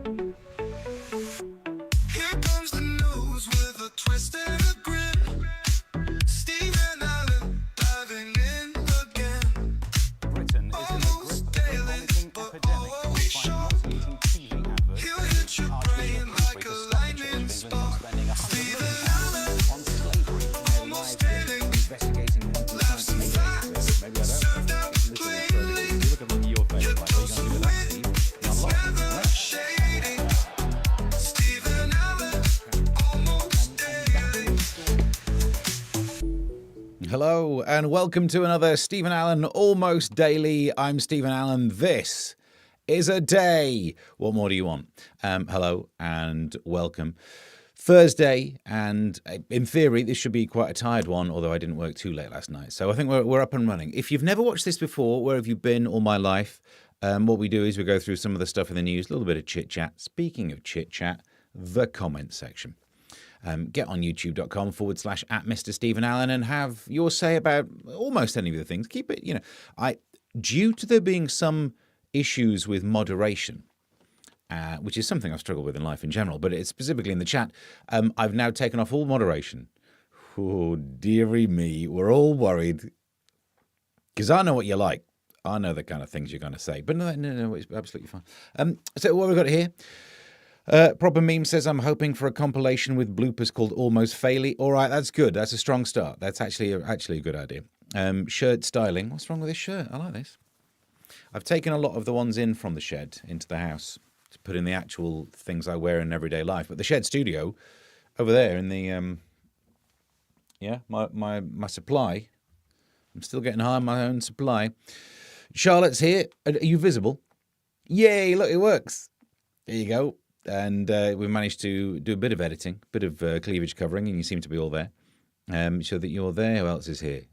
Here comes the news with a twist and a grin. Stephen Allen diving in again. Britain is in the grip of a vomiting epidemic caused by nauseating TV adverts. He'll hit your brain like a lightning spark. Stephen Allen, on slavery. almost daily, Investigating laughs and facts, served out plainly. Your dose of wit is never shady. Stephen Allen, almost daily. Hello and welcome to another Stephen Allen Almost Daily. I'm Stephen Allen. This is a day. What more do you want? Hello and welcome. Thursday, and in theory, this should be quite a tired one, although I didn't work too late last night. So I think we're up and running. If you've never watched this before, where have you been all my life? What we do is we go through some of the stuff in the news, a little bit of chit-chat. Speaking of chit-chat, the comment section. Get on youtube.com/@Mr. Stephen Allen and have your say about almost any of the things. Keep it, due to there being some issues with moderation, which is something I've struggled with in life in general, but it's specifically in the chat, I've now taken off all moderation. Oh, dearie me, we're all worried because I know what you like. I know the kind of things you're going to say, but no, it's absolutely fine. So what we've got here. Proper Meme says, I'm hoping for a compilation with bloopers called Almost Faily. All right, that's good. That's a strong start. That's actually a good idea. Shirt styling. What's wrong with this shirt? I like this. I've taken a lot of the ones in from the shed into the house to put in the actual things I wear in everyday life. But the shed studio over there in the, my supply, I'm still getting high on my own supply. Charlotte's here. Are you visible? Yay, look, it works. There you go. And we've managed to do a bit of editing, a bit of cleavage covering, and you seem to be all there. So that you're there. Who else is here?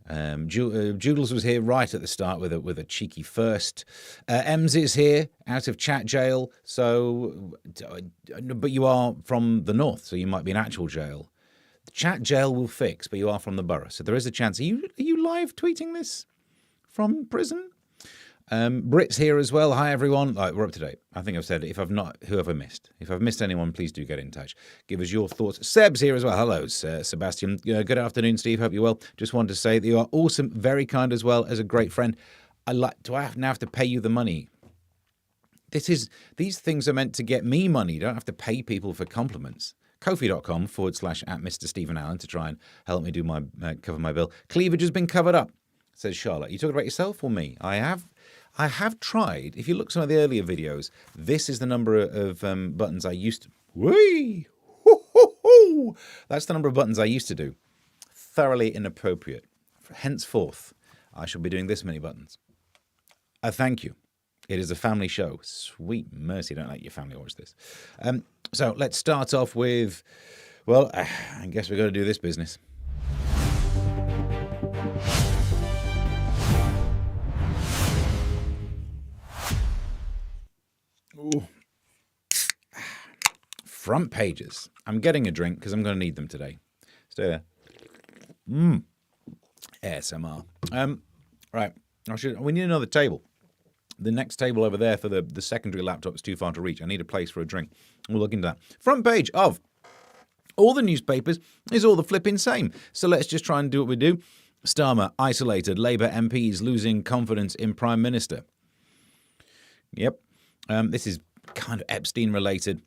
Joodles was here right at the start with a cheeky first. Ems is here out of chat jail. So, but you are from the north, so you might be in actual jail. The chat jail will fix, but you are from the borough, so there is a chance. Are you live tweeting this from prison? Brit's here as well. Hi, everyone. We're up to date. I think I've said it. If I've not, who have I missed? If I've missed anyone, please do get in touch. Give us your thoughts. Seb's here as well. Hello, Sebastian. Good afternoon, Steve. Hope you're well. Just wanted to say that you are awesome, very kind as well as a great friend. Do I now have to pay you the money? These things are meant to get me money. You don't have to pay people for compliments. Kofi.com/@Mr. Stephen Allen to try and help me do my cover my bill. Cleavage has been covered up, says Charlotte. You talking about yourself or me? I have tried. If you look at some of the earlier videos, this is the number of buttons I used to... Whee! Hoo-hoo-hoo! That's the number of buttons I used to do. Thoroughly inappropriate. Henceforth, I shall be doing this many buttons. Thank you. It is a family show. Sweet mercy, don't let your family watch this. So let's start off with... Well, I guess we've got to do this business. Ooh. Front pages. I'm getting a drink because I'm going to need them today. Stay there. ASMR. Right. We need another table. The next table over there for the secondary laptop is too far to reach. I need a place for a drink. We'll look into that. Front page of all the newspapers is all the flipping same. So let's just try and do what we do. Starmer isolated. Labour MPs losing confidence in Prime Minister. Yep. This is kind of Epstein related.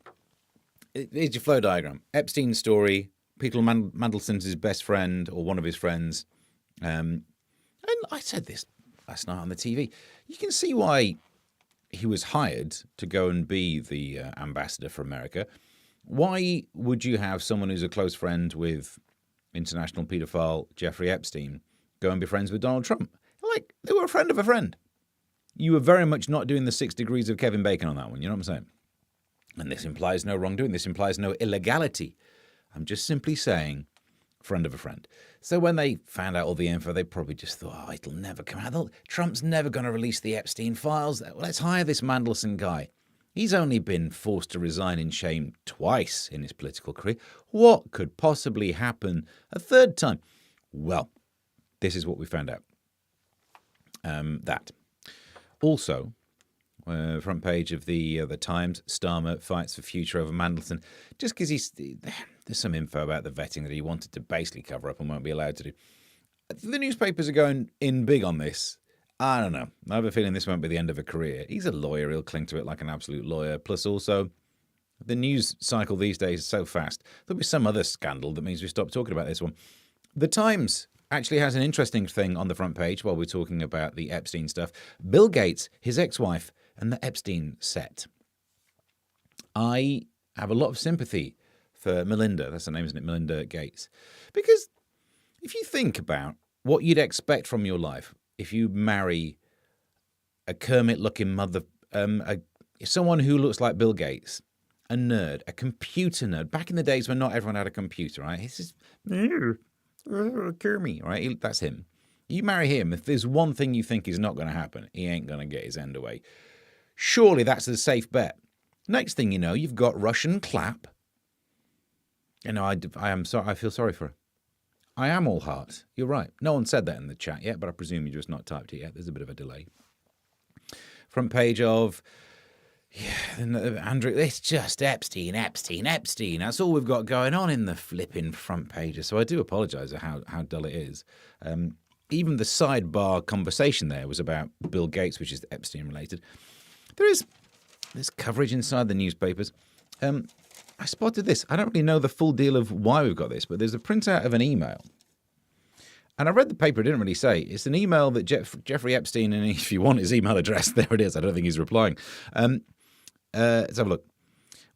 Here's your flow diagram. Epstein's story. Peter Mandelson's his best friend or one of his friends. And I said this last night on the TV. You can see why he was hired to go and be the ambassador for America. Why would you have someone who's a close friend with international paedophile Jeffrey Epstein go and be friends with Donald Trump? Like, they were a friend of a friend. You were very much not doing the 6 degrees of Kevin Bacon on that one, you know what I'm saying? And this implies no wrongdoing. This implies no illegality. I'm just simply saying, friend of a friend. So when they found out all the info, they probably just thought, it'll never come out. Trump's never going to release the Epstein files. Well, let's hire this Mandelson guy. He's only been forced to resign in shame twice in his political career. What could possibly happen a third time? Well, this is what we found out. That. Also, front page of the Times. Starmer fights for future over Mandelson, just because there's some info about the vetting that he wanted to basically cover up and won't be allowed to do. The newspapers are going in big on this. I don't know. I have a feeling this won't be the end of a career. He's a lawyer. He'll cling to it like an absolute lawyer. Plus, also, the news cycle these days is so fast. There'll be some other scandal that means we stop talking about this one. The Times actually has an interesting thing on the front page while we're talking about the Epstein stuff. Bill Gates, his ex-wife, and the Epstein set. I have a lot of sympathy for Melinda. That's her name, isn't it? Melinda Gates. Because if you think about what you'd expect from your life if you marry a Kermit-looking mother, someone who looks like Bill Gates, a nerd, a computer nerd. Back in the days when not everyone had a computer, right? He's just Kermit, right? That's him. You marry him, if there's one thing you think is not going to happen, he ain't going to get his end away. Surely that's a safe bet. Next thing you know, you've got Russian clap. You know, I am sorry. I feel sorry for her. I am all heart. You're right. No one said that in the chat yet, but I presume you just not typed it yet. There's a bit of a delay. Front page of, Andrew, it's just Epstein. That's all we've got going on in the flipping front pages. So I do apologise for how dull it is. Even the sidebar conversation there was about Bill Gates, which is Epstein related. There's coverage inside the newspapers. I spotted this. I don't really know the full deal of why we've got this, but there's a printout of an email. And I read the paper, it didn't really say. It's an email that Jeffrey Epstein, and if you want his email address, there it is. I don't think he's replying. Let's have a look.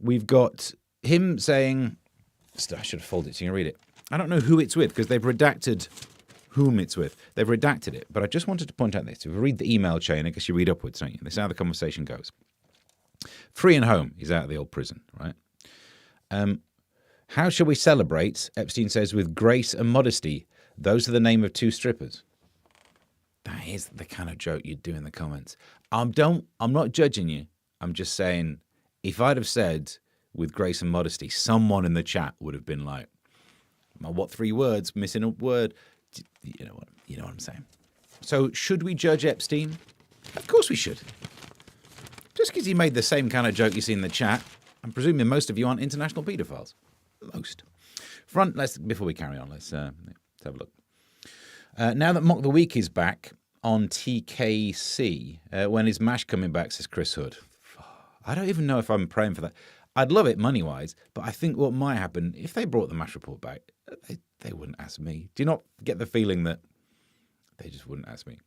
We've got him saying, I should have folded it so you can read it. I don't know who it's with because they've redacted whom it's with. They've redacted it, but I just wanted to point out this. If you read the email chain, I guess you read upwards, don't you? This is how the conversation goes. Free and home. He's out of the old prison, right? How shall we celebrate, Epstein says, with grace and modesty? Those are the name of two strippers. That is the kind of joke you'd do in the comments. I'm not judging you. I'm just saying, if I'd have said with grace and modesty, someone in the chat would have been like, what 3 words, missing a word? You know what I'm saying. So should we judge Epstein? Of course we should. Just because he made the same kind of joke you see in the chat, I'm presuming most of you aren't international paedophiles. Most. Before we carry on, let's have a look. Now that Mock the Week is back on TKC, when is MASH coming back, says Chris Hood. I don't even know if I'm praying for that. I'd love it money-wise, but I think what might happen, if they brought the MASH report back, they wouldn't ask me. Do you not get the feeling that they just wouldn't ask me?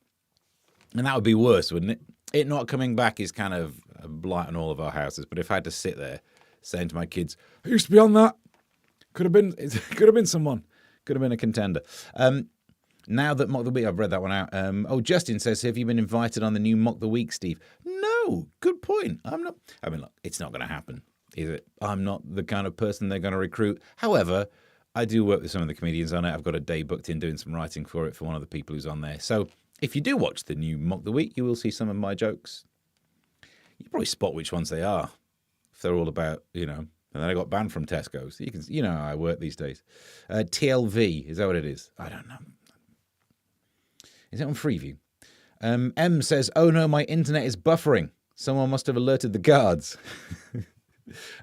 And that would be worse, wouldn't it? It not coming back is kind of a blight on all of our houses. But if I had to sit there saying to my kids, I used to be on that. Could have been someone. Could have been a contender. Now that Mock the Week, I've read that one out. Justin says, have you been invited on the new Mock the Week, Steve? No, good point. I'm not. I mean, look, it's not going to happen, is it? I'm not the kind of person they're going to recruit. However, I do work with some of the comedians on it. I've got a day booked in doing some writing for it for one of the people who's on there. So if you do watch the new Mock the Week, you will see some of my jokes. You probably spot which ones they are. If they're all about, and then I got banned from Tesco's. You know how I work these days. TLV, is that what it is? I don't know. Is it on Freeview? M says, oh no, my internet is buffering. Someone must have alerted the guards.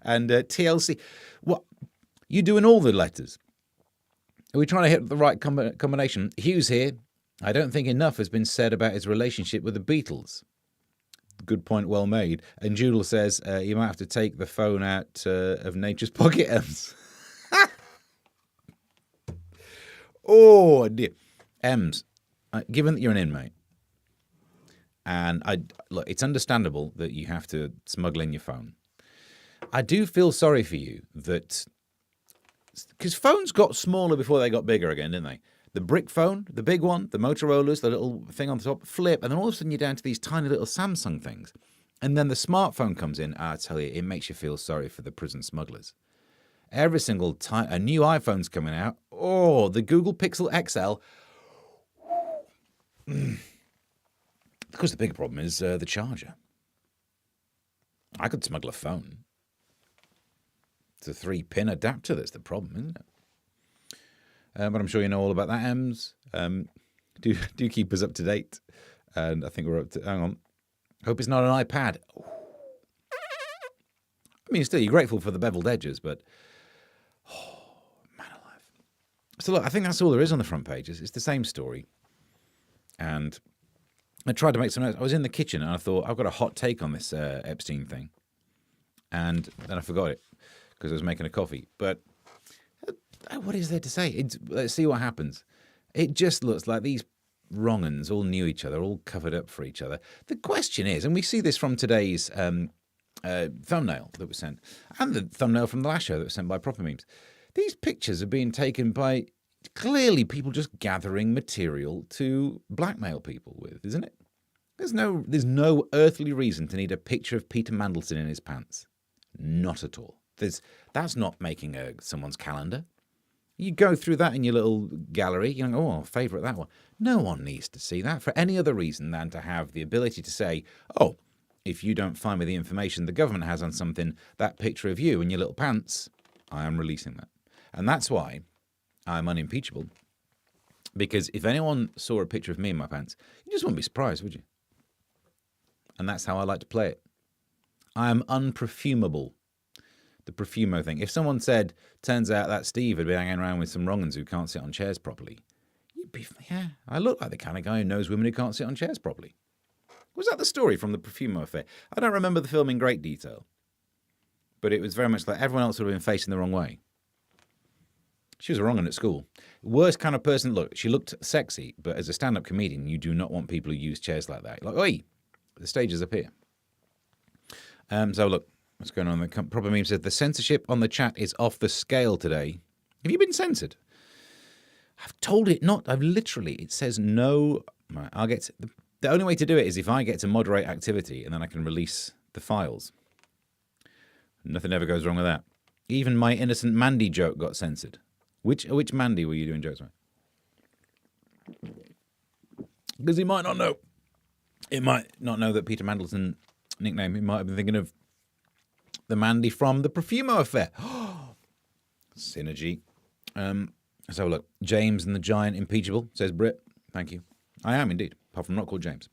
And TLC, what? You doing all the letters? Are we trying to hit the right combination? Hughes here. I don't think enough has been said about his relationship with the Beatles. Good point, well made. And Judel says, you might have to take the phone out of Nature's Pocket, Ems. Oh, dear. Ems, given that you're an inmate, and look, it's understandable that you have to smuggle in your phone. I do feel sorry for you that, because phones got smaller before they got bigger again, didn't they? The brick phone, the big one, the Motorola's, the little thing on the top, flip, and then all of a sudden you're down to these tiny little Samsung things. And then the smartphone comes in. I tell you, it makes you feel sorry for the prison smugglers. Every single time a new iPhone's coming out, the Google Pixel XL. Because the bigger problem is the charger. I could smuggle a phone. It's a 3-pin adapter that's the problem, isn't it? But I'm sure you know all about that, Ems. Do keep us up to date. And I think we're up to, hang on. Hope it's not an iPad. Ooh. I mean, still, you're grateful for the beveled edges, but man alive. So look, I think that's all there is on the front pages. It's the same story. And I tried to make some notes. I was in the kitchen and I thought, I've got a hot take on this Epstein thing. And then I forgot it because I was making a coffee. But what is there to say? Let's see what happens. It just looks like these wrong-uns all knew each other, all covered up for each other. The question is, and we see this from today's thumbnail that was sent, and the thumbnail from the last show that was sent by Proper Memes. These pictures are being taken by clearly people just gathering material to blackmail people with, isn't it? There's no earthly reason to need a picture of Peter Mandelson in his pants. Not at all. That's not making someone's calendar. You go through that in your little gallery, you go, oh, I'll favourite that one. No one needs to see that for any other reason than to have the ability to say, oh, if you don't find me the information the government has on something, that picture of you in your little pants, I am releasing that. And that's why I'm unimpeachable. Because if anyone saw a picture of me in my pants, you just wouldn't be surprised, would you? And that's how I like to play it. I am unperfumable. The Profumo thing. If someone said, turns out that Steve had been hanging around with some wrong-uns who can't sit on chairs properly, you'd be, yeah, I look like the kind of guy who knows women who can't sit on chairs properly. Was that the story from the Profumo affair? I don't remember the film in great detail, but it was very much like everyone else would have been facing the wrong way. She was a wrong-un at school. Worst kind of person. Look, she looked sexy, but as a stand-up comedian, you do not want people who use chairs like that. Like, oi, the stage is up here. So look, what's going on? The Proper Meme says the censorship on the chat is off the scale today. Have you been censored? I've told it not. It says no. Right, I'll get to, the only way to do it is if I get to moderate activity and then I can release the files. Nothing ever goes wrong with that. Even my innocent Mandy joke got censored. Which Mandy were you doing jokes with? Because he might not know. It might not know that Peter Mandelson nickname. He might have been thinking of the Mandy from the Profumo affair. Synergy. So look, James and the Giant impeachable, says Britt. Thank you. I am indeed, apart from not called James.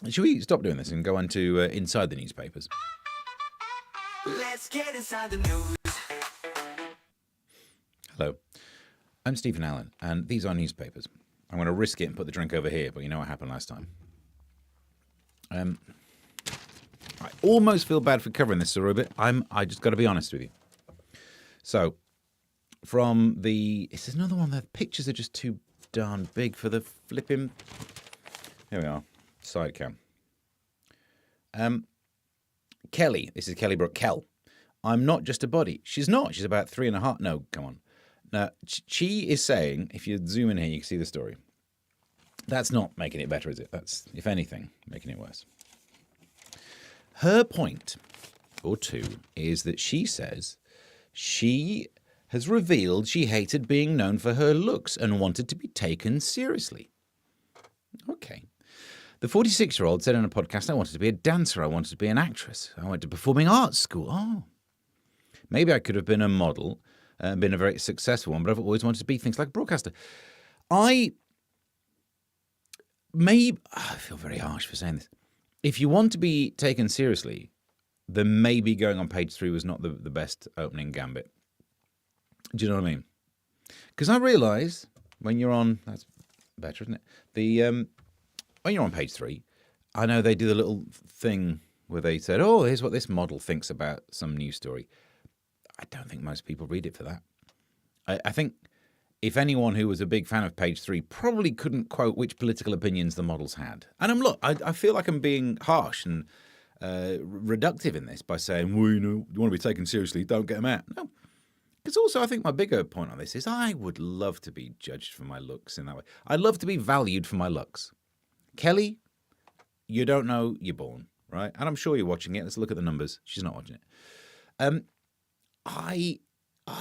Should we stop doing this and go on to inside the newspapers? Let's get inside the news. Hello, I'm Stephen Allen, and these are newspapers. I'm going to risk it and put the drink over here, but you know what happened last time. I almost feel bad for covering this story a bit. I just got to be honest with you. So, this is another one. The pictures are just too darn big for the flipping. Here we are, side cam. Kelly, this is Kelly Brook. Kel, I'm not just a body. She's not. She's about 3.5. No, come on. Now, she is saying, if you zoom in here, you can see the story. That's not making it better, is it? That's, if anything, making it worse. Her point, or two, is that she says she has revealed she hated being known for her looks and wanted to be taken seriously. Okay. The 46-year-old said in a podcast, I wanted to be a dancer, I wanted to be an actress, I went to performing arts school. Oh. Maybe I could have been a model, been a very successful one, but I've always wanted to be things like a broadcaster. I feel very harsh for saying this. If you want to be taken seriously, then maybe going on page 3 was not the best opening gambit. Do you know what I mean? Because I realise when you're on, that's better, isn't it? When you're on page 3, I know they do the little thing where they said, oh, here's what this model thinks about some news story. I don't think most people read it for that. I think if anyone who was a big fan of page 3 probably couldn't quote which political opinions the models had. And I feel like I'm being harsh and reductive in this by saying, well, you want to be taken seriously, don't get them out. No. Because also I think my bigger point on this is I would love to be judged for my looks in that way. I'd love to be valued for my looks. Kelly, you don't know you're born, right? And I'm sure you're watching it. Let's look at the numbers. She's not watching it. I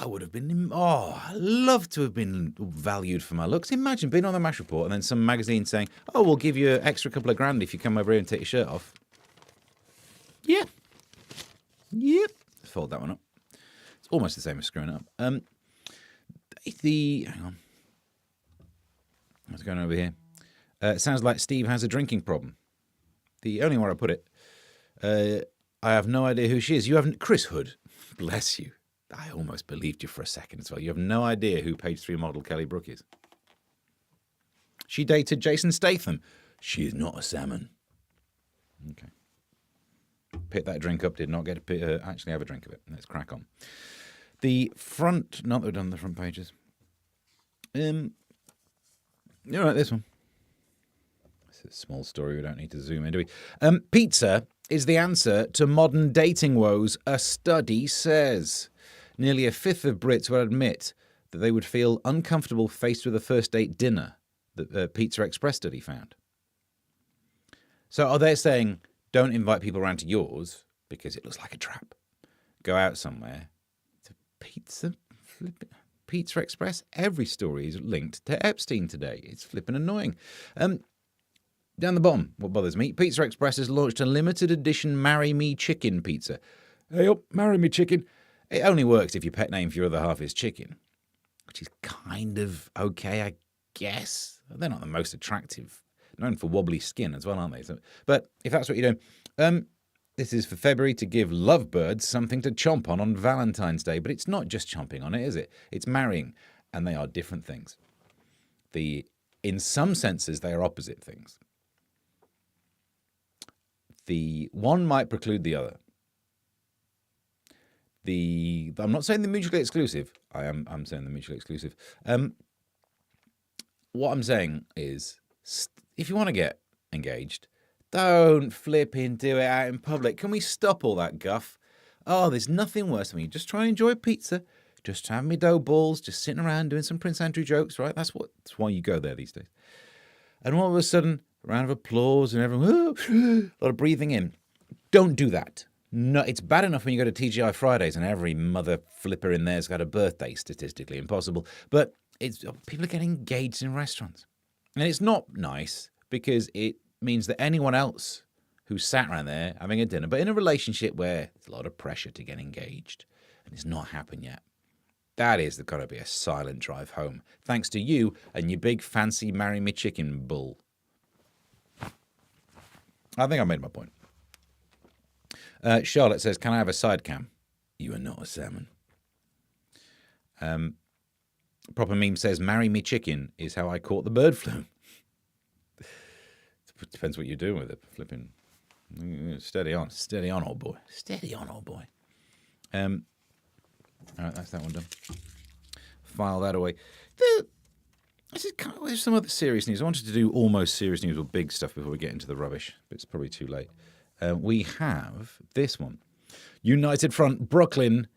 would have been, I love to have been valued for my looks. Imagine being on the MASH report and then some magazine saying, oh, we'll give you an extra couple of grand if you come over here and take your shirt off. Yeah. Yep. Fold that one up. It's almost the same as screwing up. Hang on. What's going on over here? It sounds like Steve has a drinking problem. the only where I put it, I have no idea who she is. You haven't... Chris Hood, bless you. I almost believed you for a second as well. You have no idea who page 3 model Kelly Brook is. She dated Jason Statham. She is not a salmon. Okay. Pick that drink up. Did not get to actually have a drink of it. Let's crack on. The front... Not that we've done the front pages. All right, this one. It's a small story. We don't need to zoom in, do we? Pizza is the answer to modern dating woes, a study says. Nearly a fifth of Brits will admit that they would feel uncomfortable faced with a first date dinner, that the Pizza Express study found. So are they saying, don't invite people around to yours because it looks like a trap? Go out somewhere. It's a Pizza Express. Every story is linked to Epstein today. It's flipping annoying. Down the bottom, what bothers me, Pizza Express has launched a limited edition Marry Me Chicken pizza. Hey up, marry me chicken. It only works if your pet name for your other half is Chicken, which is kind of okay, I guess. They're not the most attractive. Known for wobbly skin as well, aren't they? So, but if that's what you're doing, this is for February to give lovebirds something to chomp on Valentine's Day. But it's not just chomping on it, is it? It's marrying, and they are different things. In some senses, they are opposite things. The one might preclude the other. I'm not saying they're mutually exclusive. I'm saying they're mutually exclusive. What I'm saying is, if you want to get engaged, don't flipping do it out in public. Can we stop all that guff? Oh, there's nothing worse than me. Just try and enjoy pizza. Just having me dough balls, just sitting around doing some Prince Andrew jokes, right? That's why you go there these days. And all of a sudden, a round of applause and everyone, a lot of breathing in. Don't do that. No, it's bad enough when you go to TGI Fridays and every mother flipper in there's got a birthday, statistically impossible. But people are getting engaged in restaurants. And it's not nice because it means that anyone else who's sat around there having a dinner, but in a relationship where there's a lot of pressure to get engaged and it's not happened yet, that is going to be a silent drive home. Thanks to you and your big fancy marry me chicken bull. I think I made my point. Charlotte says, can I have a side cam? You are not a salmon. Proper Meme says, marry me chicken is how I caught the bird flu. Depends what you're doing with it. Flipping. Steady on, old boy. Steady on, old boy. All right, that's that one done. File that away. There's some other serious news. I wanted to do almost serious news or big stuff before we get into the rubbish, but it's probably too late. We have this one. United Front, Brooklyn,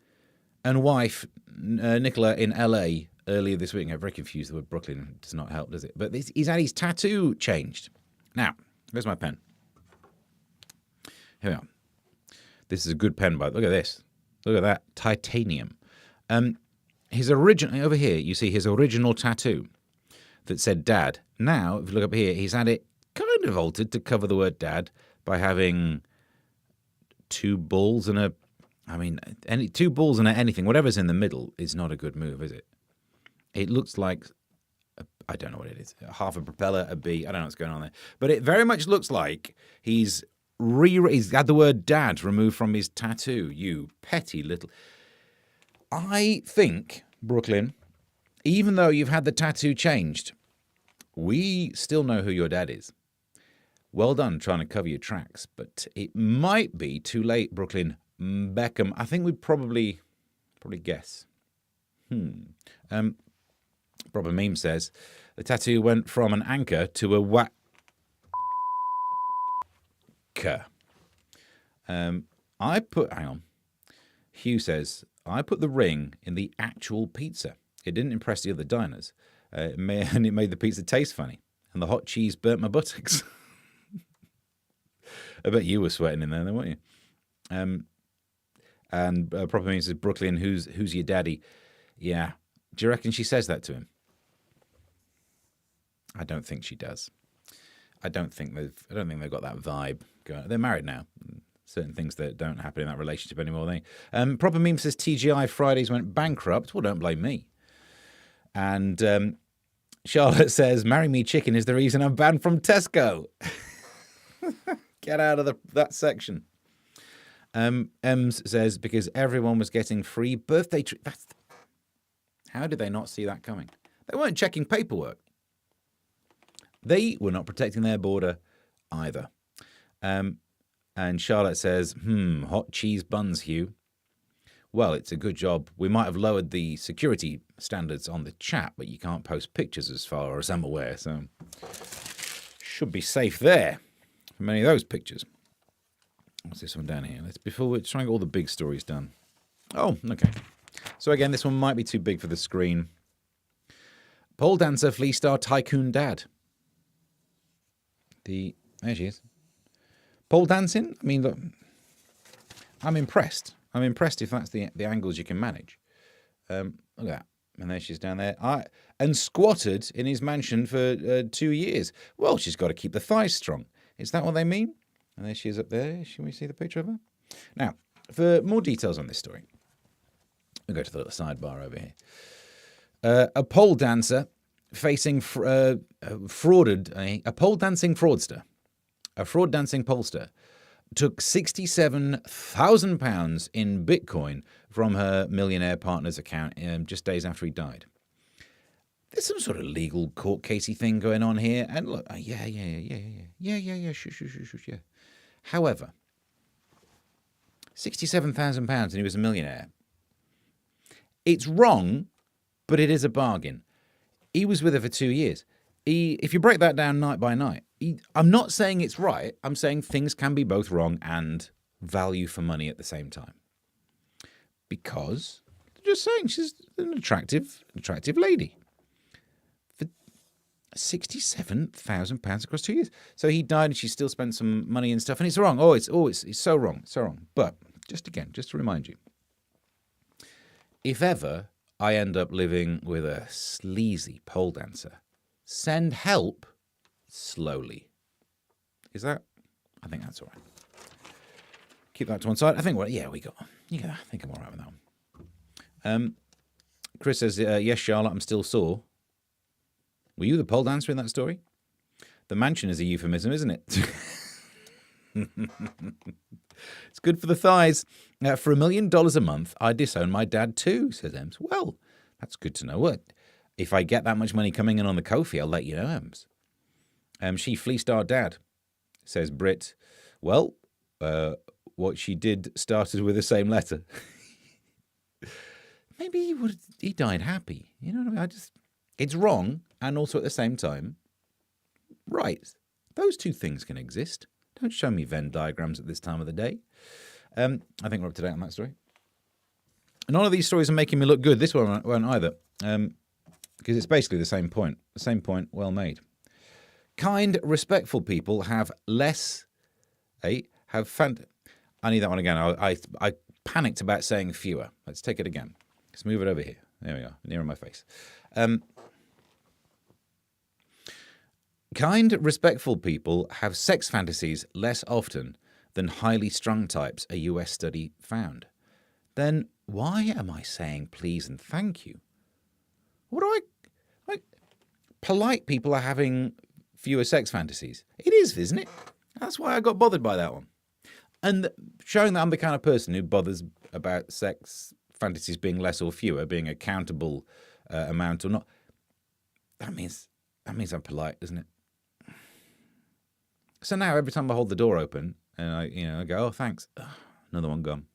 and wife, Nicola, in LA earlier this week. I'm very confused. The word Brooklyn does not help, does it? But he's had his tattoo changed. Now, where's my pen? Here we are. This is a good pen, look at this. Look at that. Titanium. His original, over here, you see his original tattoo that said Dad. Now, if you look up here, he's had it kind of altered to cover the word Dad by having two balls and two balls and anything, whatever's in the middle is not a good move, is it? It looks like, I don't know what it is, half a propeller, a bee, I don't know what's going on there. But it very much looks like he's had the word Dad removed from his tattoo, you petty little... I think, Brooklyn, even though you've had the tattoo changed, we still know who your dad is. Well done trying to cover your tracks, but it might be too late, Brooklyn. Beckham, I think we'd probably guess. Proper Meme says, the tattoo went from an anchor to a whacker. Hang on. Hugh says, I put the ring in the actual pizza. It didn't impress the other diners. And it made the pizza taste funny. And the hot cheese burnt my buttocks. I bet you were sweating in there, then, weren't you? And Proper Meme says, Brooklyn, who's your daddy? Yeah. Do you reckon she says that to him? I don't think she does. I don't think they've got that vibe going. They're married now. Certain things that don't happen in that relationship anymore. Proper Meme says TGI Fridays went bankrupt. Well, don't blame me. And Charlotte says, marry me chicken is the reason I'm banned from Tesco. Get out of that section. Ems says, because everyone was getting free birthday treats. How did they not see that coming? They weren't checking paperwork. They were not protecting their border either. And Charlotte says, hot cheese buns, Hugh. Well, it's a good job. We might have lowered the security standards on the chat, but you can't post pictures as far as I'm aware, so should be safe there from any of those pictures. What's this one down here? Before we're trying to get all the big stories done. Oh, okay. So again, this one might be too big for the screen. Pole dancer flea star tycoon dad. There she is. Pole dancing? I mean, look, I'm impressed. I'm impressed if that's the angles you can manage. Look at that. And there she is down there. And squatted in his mansion for 2 years. Well, she's got to keep the thighs strong. Is that what they mean? And there she is up there. Should we see the picture of her? Now, for more details on this story, we'll go to the little sidebar over here. A pole dancer facing a pole dancing fraudster, a fraud dancing pollster, took £67,000 in Bitcoin from her millionaire partner's account just days after he died. There's some sort of legal court casey thing going on here, and look, yeah, shush, yeah. However, £67,000 and he was a millionaire. It's wrong, but it is a bargain. He was with her for 2 years. If you break that down night by night, I'm not saying it's right. I'm saying things can be both wrong and value for money at the same time. Because, just saying, she's an attractive lady. For £67,000 across 2 years. So he died and she still spent some money and stuff. And it's wrong. It's so wrong. So wrong. But, just to remind you, if ever I end up living with a sleazy pole dancer, send help slowly. Is that? I think that's all right. Keep that to one side. I think, I think I'm all right with that one. Chris says, yes, Charlotte, I'm still sore. Were you the pole dancer in that story? The mansion is a euphemism, isn't it? It's good for the thighs. For $1 million a month, I disown my dad too, says Ems. Well, that's good to know. What? If I get that much money coming in on the Ko-fi, I'll let you know, Ems. She fleeced our dad, says Britt. Well, what she did started with the same letter. Maybe he died happy. You know what I mean? It's wrong, and also at the same time, right. Those two things can exist. Don't show me Venn diagrams at this time of the day. I think we're up to date on that story. None of these stories are making me look good. This one won't either. Because it's basically the same point. The same point, well made. Kind, respectful people have less... I need that one again. I panicked about saying fewer. Let's take it again. Let's move it over here. There we are, nearer my face. Kind, respectful people have sex fantasies less often than highly strung types, a US study found. Then why am I saying please and thank you? Polite people are having fewer sex fantasies. It is, isn't it? That's why I got bothered by that one. And showing that I'm the kind of person who bothers about sex fantasies being less or fewer, being a countable amount or not, that means I'm polite, isn't it? So now every time I hold the door open and I go, oh, thanks, another one gone.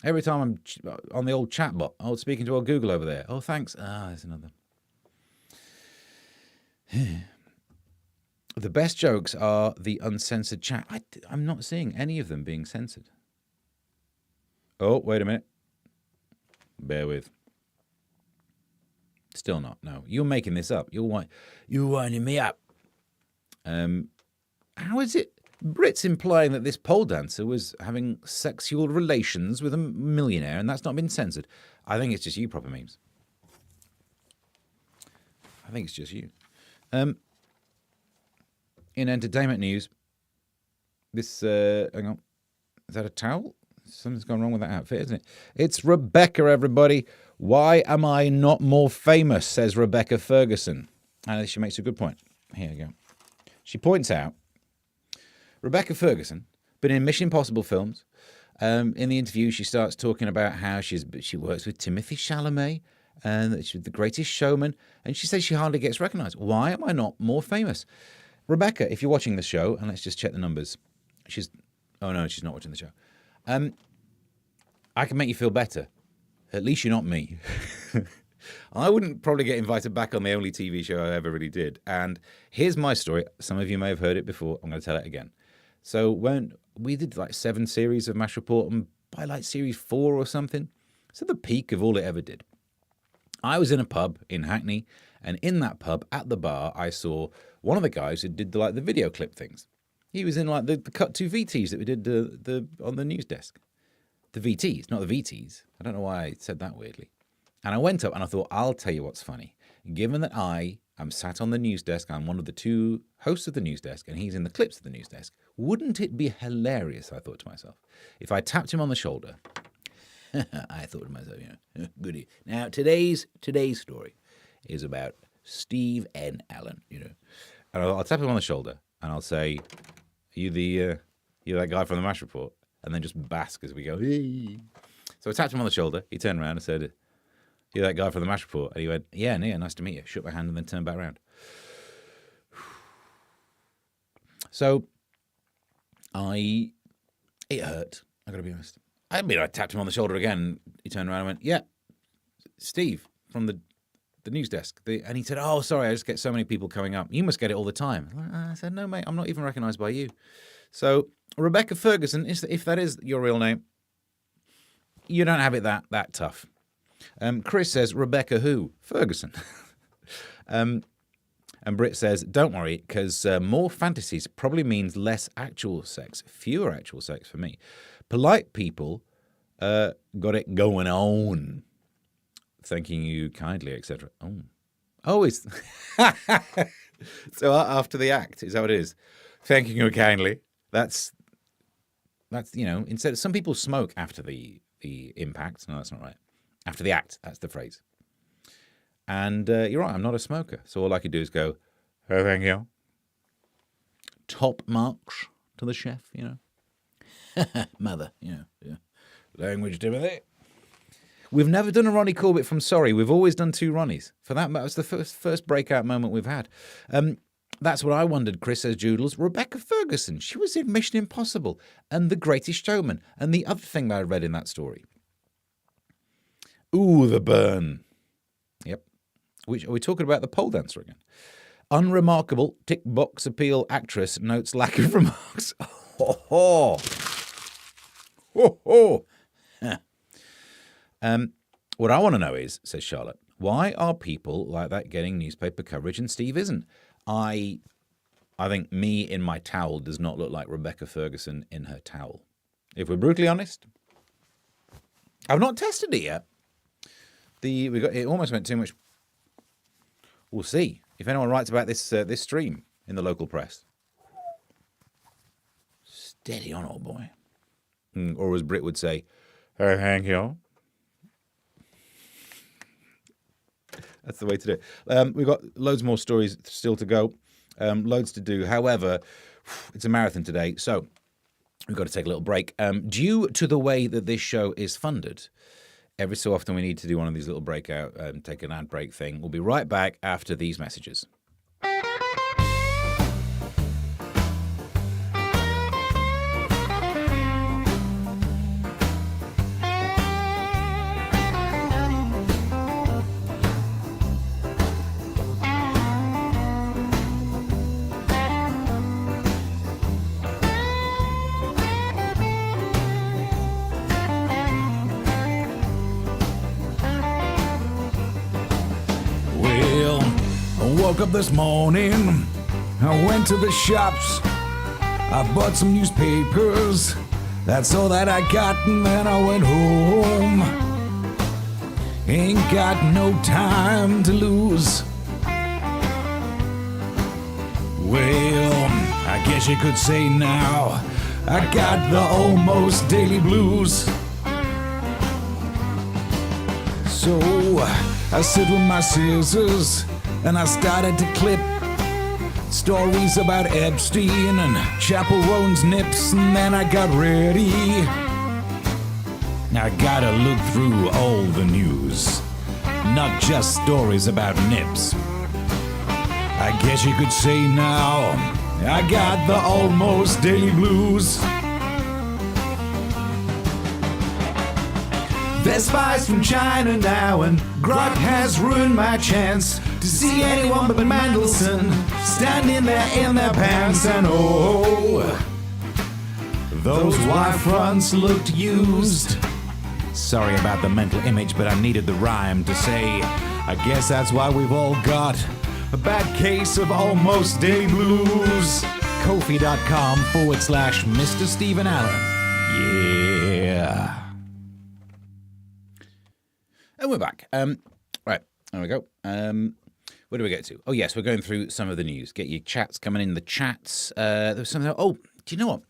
Every time I'm on the old chatbot, speaking to old Google over there, oh, thanks, there's another. The best jokes are the uncensored chat. I'm not seeing any of them being censored. Oh, wait a minute. Bear with. Still not. No, you're making this up. You're winding me up. How is it? Brit's implying that this pole dancer was having sexual relations with a millionaire, and that's not been censored. I think it's just you, proper memes. I think it's just you. In entertainment news, this, hang on, is that a towel? Something's gone wrong with that outfit, isn't it? It's Rebecca, everybody. Why am I not more famous, says Rebecca Ferguson. And she makes a good point. Here we go. She points out Rebecca Ferguson, been in Mission Impossible films. In the interview, she starts talking about how she works with Timothée Chalamet and that she's the greatest showman. And she says she hardly gets recognised. Why am I not more famous? Rebecca, if you're watching the show, and let's just check the numbers. Oh no, she's not watching the show. I can make you feel better. At least you're not me. I wouldn't probably get invited back on the only TV show I ever really did. And here's my story. Some of you may have heard it before. I'm going to tell it again. So when we did like 7 series of MASH Report, and by like series 4 or something, so the peak of all it ever did. I was in a pub in Hackney, and in that pub, at the bar, I saw one of the guys who did the video clip things. He was in like the cut to VTs that we did on the news desk. The VTs, not the VTs. I don't know why I said that weirdly. And I went up and I thought, I'll tell you what's funny. Given that I am sat on the news desk, I'm one of the 2 hosts of the news desk, and he's in the clips of the news desk. Wouldn't it be hilarious, I thought to myself, if I tapped him on the shoulder? I thought to myself, goody. Now, today's story is about Steve N. Allen, And I'll tap him on the shoulder and I'll say, you that guy from the MASH Report? And then just bask as we go, hey. So I tapped him on the shoulder. He turned around and said, you that guy from the MASH Report? And he went, yeah, nice to meet you. Shook my hand and then turned back around. So it hurt. I got to be honest. I tapped him on the shoulder again. He turned around and went, yeah, Steve from the news desk. And he said, oh, sorry, I just get so many people coming up. You must get it all the time. I said, no, mate, I'm not even recognised by you. So Rebecca Ferguson, if that is your real name, you don't have it that tough. Chris says, Rebecca who? Ferguson. And Britt says, don't worry, because more fantasies probably means less actual sex, fewer actual sex for me. Polite people got it going on. Thanking you kindly, etc. Oh, it's... So after the act, is that what it is? Thanking you kindly. That's instead, some people smoke after the impact. No, that's not right. After the act, that's the phrase. And you're right, I'm not a smoker. So all I could do is go, oh, thank you. Top marks to the chef, Mother, yeah. Language, Timothy. We've never done a Ronnie Corbett from Sorry. We've always done 2 Ronnies. For that was the first breakout moment we've had. That's what I wondered, Chris says Joodles. Rebecca Ferguson, she was in Mission Impossible and The Greatest Showman. And the other thing that I read in that story. Ooh, the burn. Yep. Which are we talking about the pole dancer again? Unremarkable tick box appeal actress notes lack of remarks. Ho ho. Ho ho. What I want to know is, says Charlotte, why are people like that getting newspaper coverage and Steve isn't? I think me in my towel does not look like Rebecca Ferguson in her towel. If we're brutally honest, I've not tested it yet. It almost went too much. We'll see if anyone writes about this stream in the local press. Steady on, old boy. Or as Britt would say, oh, thank you. That's the way to do it. We've got loads more stories still to go, loads to do. However, it's a marathon today, so we've got to take a little break. Due to the way that this show is funded, every so often we need to do one of these little breakout, take an ad break thing. We'll be right back after these messages. Woke up this morning, I went to the shops, I bought some newspapers, that's all that I got, and then I went home. Ain't got no time to lose. Well, I guess you could say now, I got the almost daily blues. So I sit with my scissors and I started to clip Stories about Epstein and Chapel Roan's nips, and then I got ready. I gotta look through all the news, not just stories about nips. I guess you could say now I got the almost daily blues. There's spies from China now, and Grok has ruined my chance to see anyone but Mandelson standing there in their pants. And oh, those Y fronts looked used. Sorry about the mental image, but I needed the rhyme to say, I guess that's why we've all got a bad case of almost daily blues. Ko-fi.com/Mr. Stephen Allen. Yeah. And we're back. Right, there we go. Where do we get to? Oh, yes, we're going through some of the news. Get your chats coming in the chats. There was something. Oh, do you know what?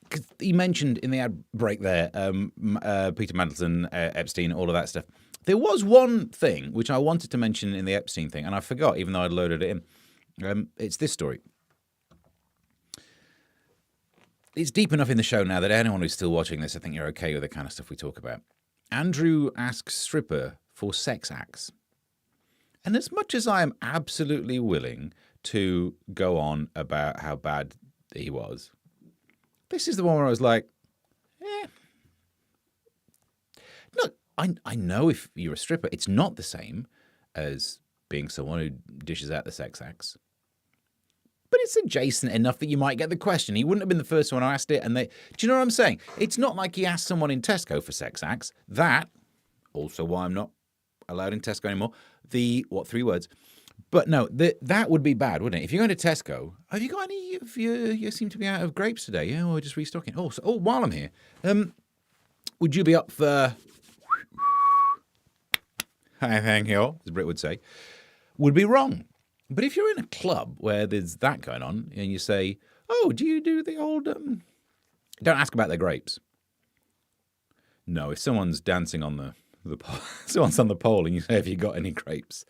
Because he mentioned in the ad break there, Peter Mandelson, Epstein, all of that stuff. There was one thing which I wanted to mention in the Epstein thing, and I forgot, even though I'd loaded it in. It's this story. It's deep enough in the show now that anyone who's still watching this, I think you're okay with the kind of stuff we talk about. Andrew asks stripper for sex acts. And as much as I am absolutely willing to go on about how bad he was, this is the one where I was like, Look, I know if you're a stripper, it's not the same as being someone who dishes out the sex acts. But it's adjacent enough that you might get the question. He wouldn't have been the first one who asked it. And do you know what I'm saying? It's not like he asked someone in Tesco for sex acts. That, also why I'm not allowed in Tesco anymore. 3 words? But no, that would be bad, wouldn't it? If you're going to Tesco, have you got any? You seem to be out of grapes today. Yeah, we're just restocking. Oh, while I'm here, would you be up for? I thank you, as Brit would say, would be wrong. But if you're in a club where there's that going on, and you say, "Oh, do you do the old?" Don't ask about their grapes. No, if someone's dancing on the someone's on the pole, and you say, "Have you got any grapes?"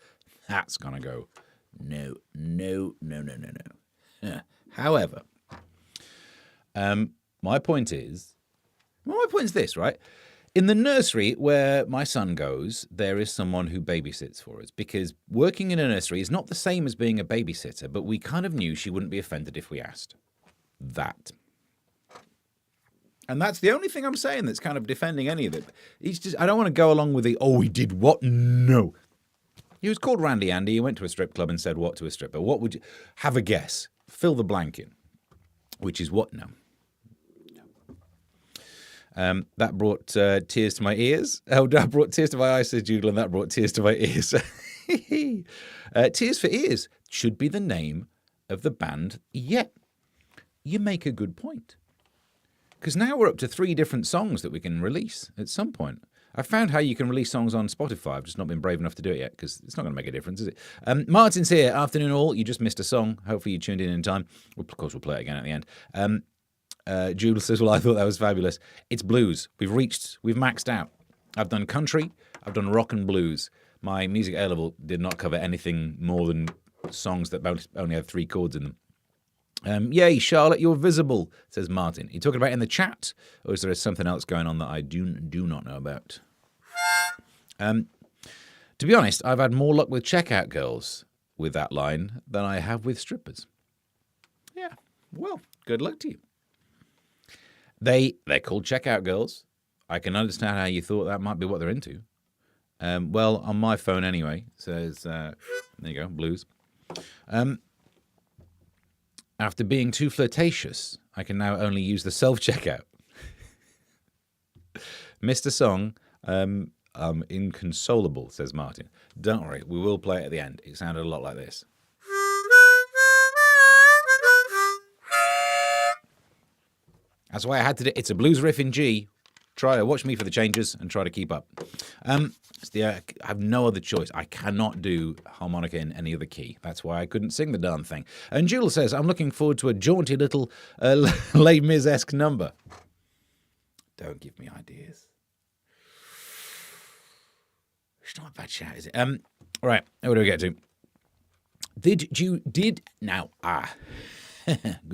That's gonna go, no. However, my point is this, right? In the nursery where my son goes, there is someone who babysits for us, because working in a nursery is not the same as being a babysitter, but we kind of knew she wouldn't be offended if we asked. That. And that's the only thing I'm saying that's kind of defending any of it. I don't want to go along with he did what? No. He was called Randy Andy. He went to a strip club and said what to a stripper? What would you... Have a guess. Fill the blank in. Which is what? No. That brought tears to my ears. Oh, that brought tears to my eyes, says Judel, and that brought tears to my ears. Tears for Ears should be the name of the band. Yeah, you make a good point. Because now we're up to 3 different songs that we can release at some point. I found how you can release songs on Spotify. I've just not been brave enough to do it yet, because it's not going to make a difference, is it? Martin's here. Afternoon all. You just missed a song. Hopefully you tuned in time. Well, of course, we'll play it again at the end. Judel says, well, I thought that was fabulous. It's blues. We've maxed out. I've done country. I've done rock and blues. My music A-level did not cover anything more than songs that only have 3 chords in them. Yay, Charlotte, you're visible, says Martin. Are you talking about in the chat, or is there something else going on that I do not know about? To be honest, I've had more luck with checkout girls with that line than I have with strippers. Yeah, well, good luck to you. They're called checkout girls. I can understand how you thought that might be what they're into. Well, on my phone anyway, says, there you go, blues. After being too flirtatious, I can now only use the self-checkout. Missed a song, inconsolable, says Martin. Don't worry, we will play it at the end. It sounded a lot like this. That's why I had to do it's a blues riff in G. Try to watch me for the changes and try to keep up. I have no other choice. I cannot do harmonica in any other key. That's why I couldn't sing the darn thing. And Jewel says, I'm looking forward to a jaunty little Les Mis-esque number. Don't give me ideas. It's not a bad shout, is it? Right, what do we get to? Good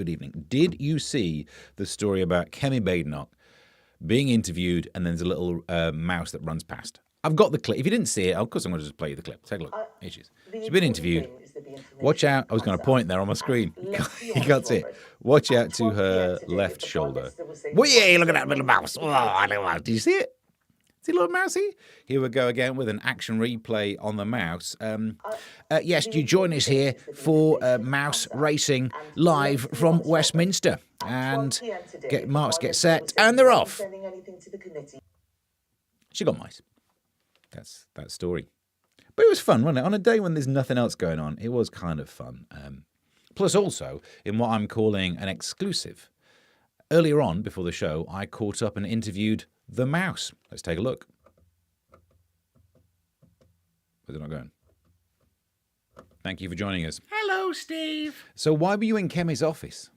evening. Did you see the story about Kemi Badenoch being interviewed and then there's a little mouse that runs past? I've got the clip. If you didn't see it, of course I'm going to just play you the clip. Take a look. Here she is. She's been interviewed. Watch out. I was going to point there on my screen. You can't see it. Watch out to her left shoulder. Well, yeah, look at that little mouse. Oh, do you see it? See a little mousey? Here we go again with an action replay on the mouse. Yes, do you join us here for mouse racing live from Westminster? And marks get set, and they're off. She got mice. That's that story. But it was fun, wasn't it? On a day when there's nothing else going on, it was kind of fun. Plus also, in what I'm calling an exclusive. Earlier on, before the show, I caught up and interviewed the mouse. Let's take a look. Where's it not going? Thank you for joining us. Hello, Steve. So why were you in Kemi's office?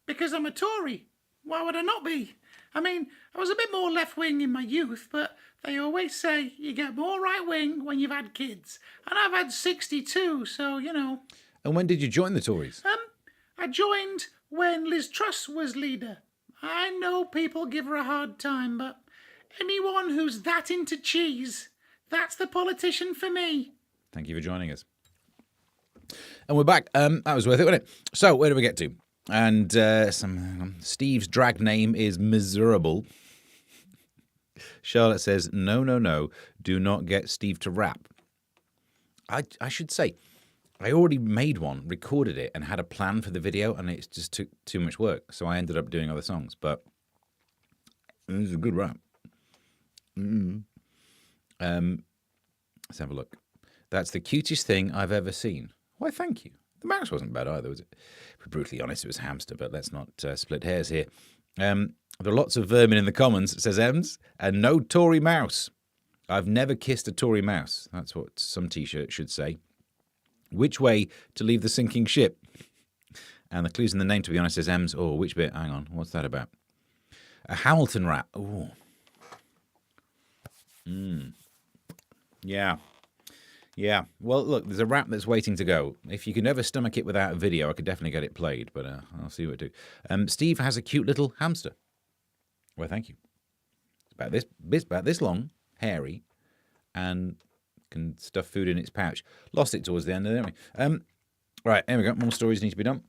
Because I'm a Tory. Why would I not be? I mean, I was a bit more left-wing in my youth, but they always say you get more right-wing when you've had kids. And I've had 62, so, you know. And when did you join the Tories? I joined when Liz Truss was leader. I know people give her a hard time, but anyone who's that into cheese, that's the politician for me. Thank you for joining us. And we're back. That was worth it, wasn't it? So, where do we get to? And Steve's drag name is Miserable. Charlotte says, no, do not get Steve to rap. I should say, I already made one, recorded it, and had a plan for the video, and it just took too much work. So I ended up doing other songs, but it was a good rap. Let's have a look. That's the cutest thing I've ever seen. Why, thank you. The mouse wasn't bad either, was it? To be brutally honest, it was hamster, but let's not split hairs here. There are lots of vermin in the Commons, says Ems, and no Tory mouse. I've never kissed a Tory mouse. That's what some T-shirt should say. Which way to leave the sinking ship? And the clue's in the name, to be honest, says Ems. Oh, which bit? Hang on. What's that about? A Hamilton rap. Oh. Yeah. Yeah. Well, look, there's a rap that's waiting to go. If you can ever stomach it without a video, I could definitely get it played, but I'll see what I do. Steve has a cute little hamster. Well, thank you. It's about this long, hairy, and can stuff food in its pouch. Lost it towards the end, didn't we? Right, here we go. More stories need to be done.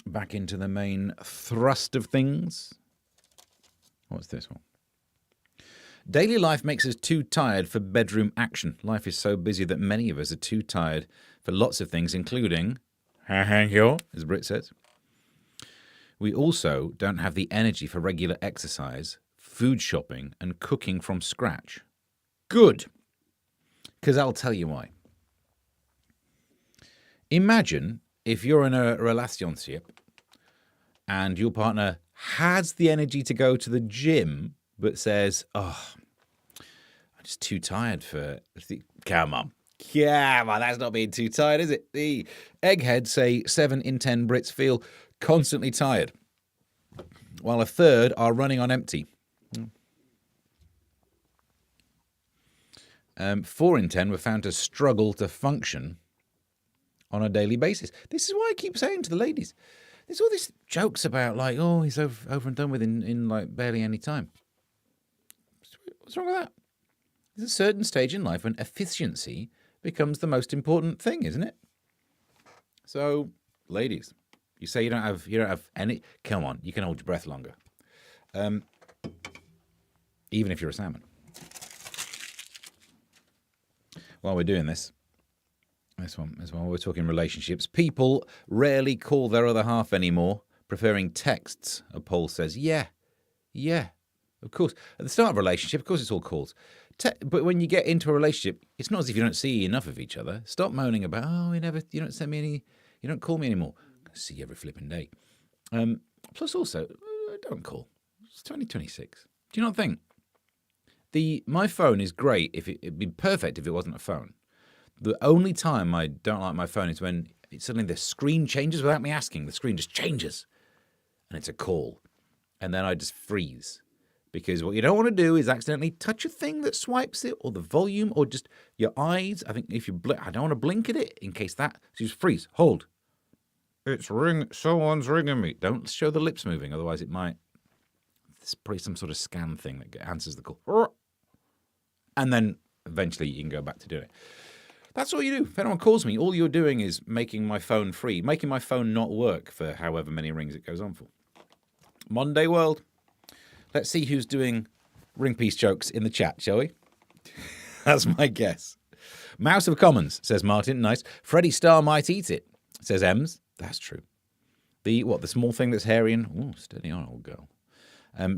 Back into the main thrust of things. What's this one? Daily life makes us too tired for bedroom action. Life is so busy that many of us are too tired for lots of things, including, as Brit says. We also don't have the energy for regular exercise, food shopping, and cooking from scratch. Good. Because I'll tell you why. Imagine if you're in a relationship and your partner has the energy to go to the gym but says, oh, I'm just too tired for... Come on, that's not being too tired, is it? The eggheads say 7 in 10 Brits feel constantly tired, while a third are running on empty. 4 in 10 were found to struggle to function on a daily basis. This is why I keep saying to the ladies, there's all these jokes about like, oh, he's over and done with in like barely any time. What's wrong with that? There's a certain stage in life when efficiency becomes the most important thing, isn't it? So, ladies, you say you don't have any. Come on, you can hold your breath longer, even if you're a salmon. While we're doing this one, as well, we're talking relationships. People rarely call their other half anymore, preferring texts. A poll says, yeah, of course. At the start of a relationship, of course, it's all calls. But when you get into a relationship, it's not as if you don't see enough of each other. Stop moaning about, oh, you don't send me any, you don't call me anymore. I see you every flipping day. Plus, also, don't call. It's 2026. Do you not think? My phone is great. It'd be perfect if it wasn't a phone. The only time I don't like my phone is when suddenly the screen changes without me asking. The screen just changes, and it's a call, and then I just freeze. Because what you don't want to do is accidentally touch a thing that swipes it, or the volume, or just your eyes. I think if you I don't want to blink at it in case that. So just freeze, hold. Someone's ringing me. Don't show the lips moving, otherwise it might. There's probably some sort of scan thing that answers the call. And then eventually you can go back to doing it. That's all you do. If anyone calls me, all you're doing is making my phone free, making my phone not work for however many rings it goes on for. Modern day world. Let's see who's doing ring piece jokes in the chat, shall we? That's my guess. Mouse of Commons, says Martin. Nice. Freddie Starr might eat it, says Ems. That's true. The small thing that's hairy and... Oh, steady on, old girl.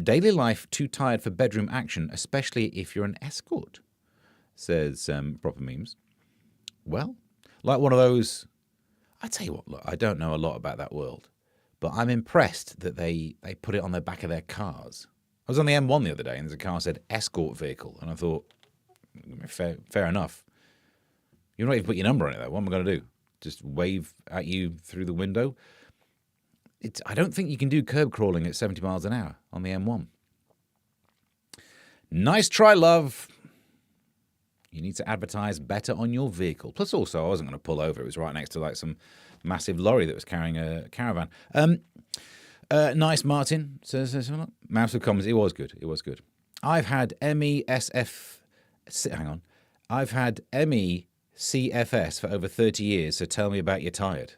Daily life too tired for bedroom action, especially if you're an escort, says Proper Memes. Well, like one of those... I tell you what, look, I don't know a lot about that world, but I'm impressed that they put it on the back of their cars. I was on the M1 the other day and there's a car that said escort vehicle, and I thought, fair enough. You're not even put your number on it, though. What am I going to do? Just wave at you through the window? I don't think you can do curb crawling at 70 miles an hour on the M1. Nice try, love. You need to advertise better on your vehicle. Plus, also, I wasn't going to pull over. It was right next to like some massive lorry that was carrying a caravan. Nice, Martin. Says Mouse of Commons. It was good. It was good. I've had MECFS for over 30 years, so tell me about your tired.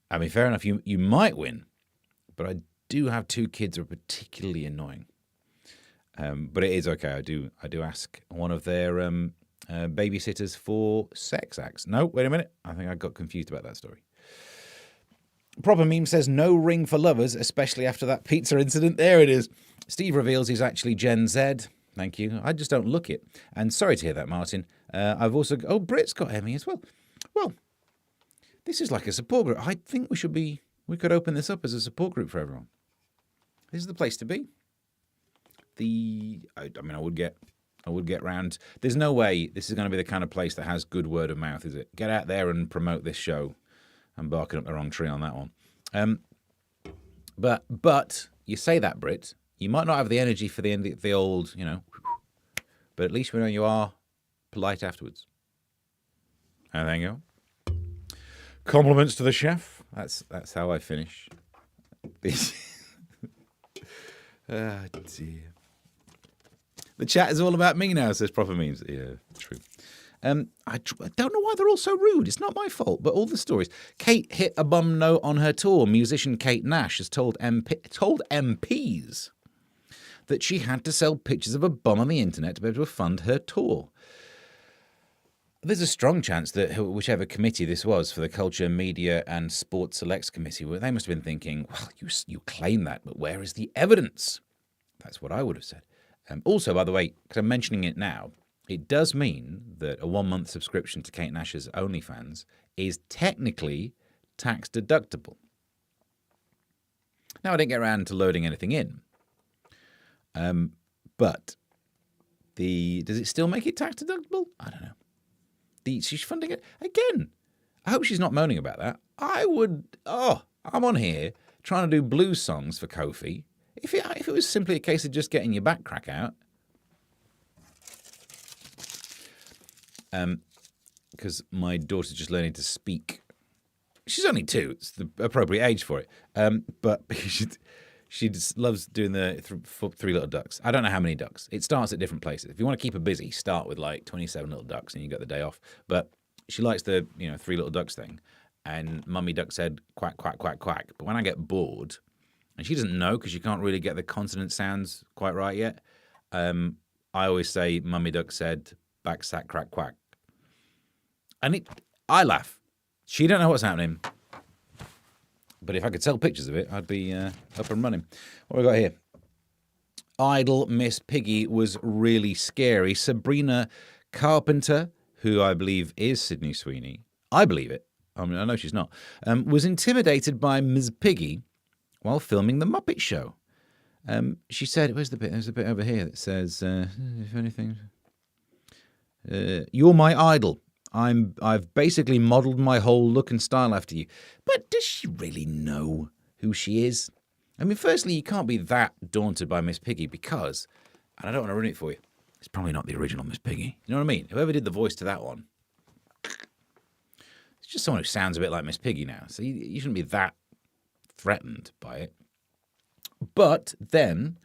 I mean, fair enough, you might win, but I do have 2 kids who are particularly annoying. But it is okay. I do ask one of their babysitters for sex acts. No, wait a minute. I think I got confused about that story. Proper Meme says no ring for lovers, especially after that pizza incident. There it is. Steve reveals he's actually Gen Z. Thank you. I just don't look it. And sorry to hear that, Martin. I've also... Oh, Brit's got Emmy as well. Well, this is like a support group. I think we could open this up as a support group for everyone. This is the place to be. I would get round. There's no way this is going to be the kind of place that has good word of mouth, is it? Get out there and promote this show. I'm barking up the wrong tree on that one. But you say that, Brit. You might not have the energy for the old, but at least we know you are polite afterwards. And there you go. Compliments to the chef. That's how I finish. Ah, dear. The chat is all about me now, says Proper Memes. Yeah, true. I don't know why they're all so rude. It's not my fault, but all the stories. Kate hit a bum note on her tour. Musician Kate Nash has told MPs that she had to sell pictures of a bum on the internet to be able to fund her tour. There's a strong chance that whichever committee this was for the Culture, Media and Sports Selects Committee, they must have been thinking, well, you claim that, but where is the evidence? That's what I would have said. Also, by the way, because I'm mentioning it now, it does mean that a 1-month subscription to Kate Nash's OnlyFans is technically tax deductible. Now, I didn't get around to loading anything in, but does it still make it tax deductible? I don't know. She's funding it again. I hope she's not moaning about that. I'm on here trying to do blues songs for Kofi. If it was simply a case of just getting your back crack out, because my daughter's just learning to speak. She's only 2; it's the appropriate age for it. But she just loves doing the 3 little ducks. I don't know how many ducks. It starts at different places. If you want to keep her busy, start with like 27 little ducks, and you get the day off. But she likes the 3 little ducks thing. And Mummy Duck said quack quack quack quack. But when I get bored. And she doesn't know because you can't really get the consonant sounds quite right yet. I always say, Mummy Duck said, back sack crack quack. And I laugh. She don't know what's happening. But if I could sell pictures of it, I'd be up and running. What have we got here? Idol Miss Piggy was really scary. Sabrina Carpenter, who I believe is Sydney Sweeney. I believe it. I mean, I know she's not. Was intimidated by Ms. Piggy while filming The Muppet Show. She said, where's the bit? There's a bit over here that says, if anything, you're my idol. I've basically modelled my whole look and style after you. But does she really know who she is? I mean, firstly, you can't be that daunted by Miss Piggy because, and I don't want to ruin it for you, it's probably not the original Miss Piggy. You know what I mean? Whoever did the voice to that one, it's just someone who sounds a bit like Miss Piggy now. So you shouldn't be that threatened by it. But then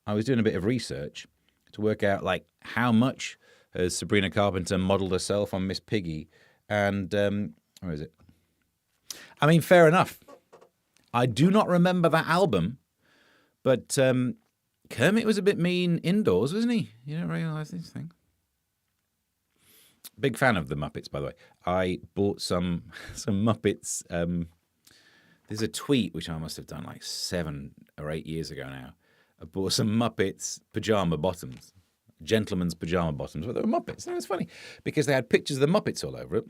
I was doing a bit of research to work out like how much has Sabrina Carpenter modelled herself on Miss Piggy. And where is it? I mean, fair enough. I do not remember that album, but Kermit was a bit mean indoors, wasn't he? You don't realise these things. Big fan of the Muppets, by the way. I bought some Muppets. There's a tweet which I must have done like 7 or 8 years ago now. I bought some Muppets pajama bottoms, gentlemen's pajama bottoms, but they were Muppets. And it was funny because they had pictures of the Muppets all over it,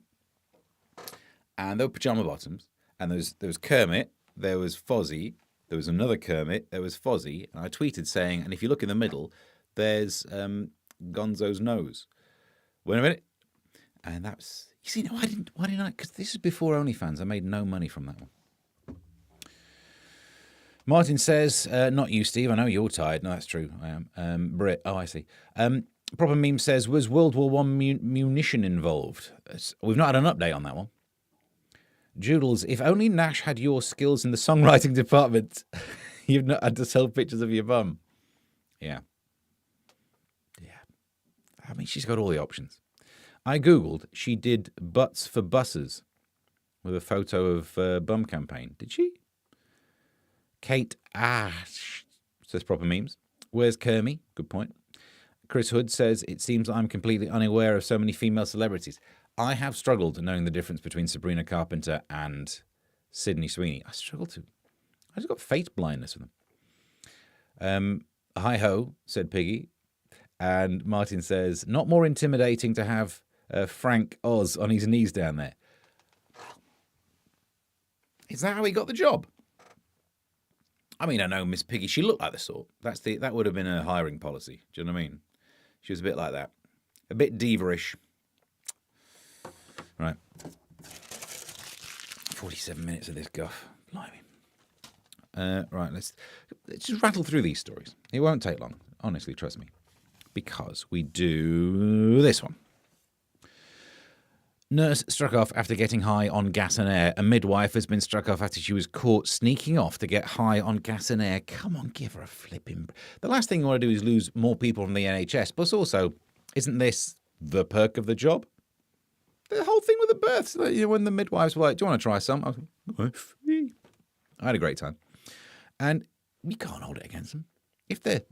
and they were pajama bottoms. And there was Kermit, there was Fozzie, there was another Kermit, there was Fozzie, and I tweeted saying, and if you look in the middle, there's Gonzo's nose. Wait a minute. And that's, you see, no, why didn't I? Because this is before OnlyFans. I made no money from that one. Martin says, not you, Steve. I know you're tired. No, that's true. I am. Brit, oh, I see. Proper Meme says, was World War I munition involved? We've not had an update on that one. Joodles, if only Nash had your skills in the songwriting department, you've not had to sell pictures of your bum. Yeah. I mean, she's got all the options. I Googled, she did butts for buses with a photo of bum campaign. Did she? Kate Ash says Proper Memes. Where's Kemi? Good point. Chris Hood says, it seems I'm completely unaware of so many female celebrities. I have struggled knowing the difference between Sabrina Carpenter and Sydney Sweeney. I struggle to. I just got face blindness with them. Hi ho, said Piggy. And Martin says, not more intimidating to have Frank Oz on his knees down there. Is that how he got the job? I mean, I know Miss Piggy, she looked like the sort. That would have been her hiring policy. Do you know what I mean? She was a bit like that. A bit diva-ish. Right. 47 minutes of this guff. Blimey. Right, let's just rattle through these stories. It won't take long. Honestly, trust me. Because we do this one. Nurse struck off after getting high on gas and air. A midwife has been struck off after she was caught sneaking off to get high on gas and air. Come on, give her a flipping... The last thing you want to do is lose more people from the NHS. But also, isn't this the perk of the job? The whole thing with the births. When the midwives were like, do you want to try some? I was like, I had a great time. And you can't hold it against them. If they're